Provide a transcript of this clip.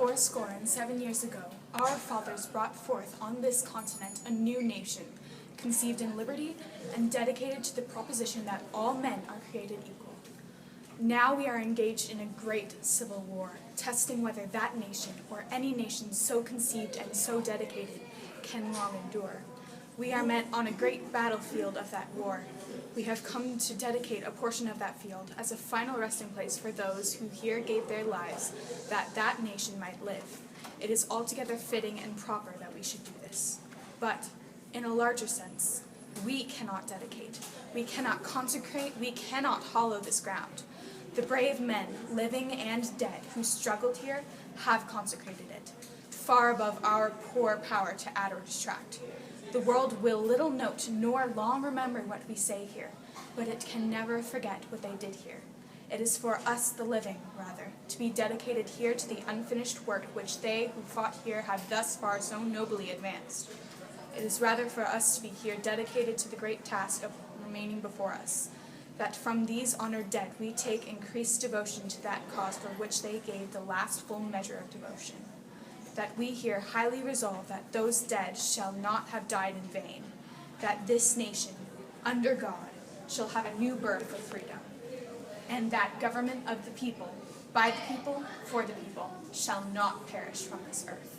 fourscore and 7 years ago, our fathers brought forth on this continent a new nation, conceived in liberty and dedicated to the proposition that all men are created equal. Now we are engaged in a great civil war, testing whether that nation, or any nation so conceived and so dedicated, can long endure. We are met on a great battlefield of that war. We have come to dedicate a portion of that field as a final resting place for those who here gave their lives that that nation might live. It is altogether fitting and proper that we should do this. But, in a larger sense, we cannot dedicate, we cannot consecrate, we cannot hollow this ground. The brave men, living and dead, who struggled here, have consecrated it, far above our poor power to add or distract. The world will little note nor long remember what we say here, but it can never forget what they did here. It is for us, the living, rather, to be dedicated here to the unfinished work which they who fought here have thus far so nobly advanced. It is rather for us to be here dedicated to the great task of remaining before us, that from these honored dead we take increased devotion to that cause for which they gave the last full measure of devotion. That we here highly resolve that those dead shall not have died in vain, that this nation, under God, shall have a new birth of freedom, and that government of the people, by the people, for the people, shall not perish from this earth.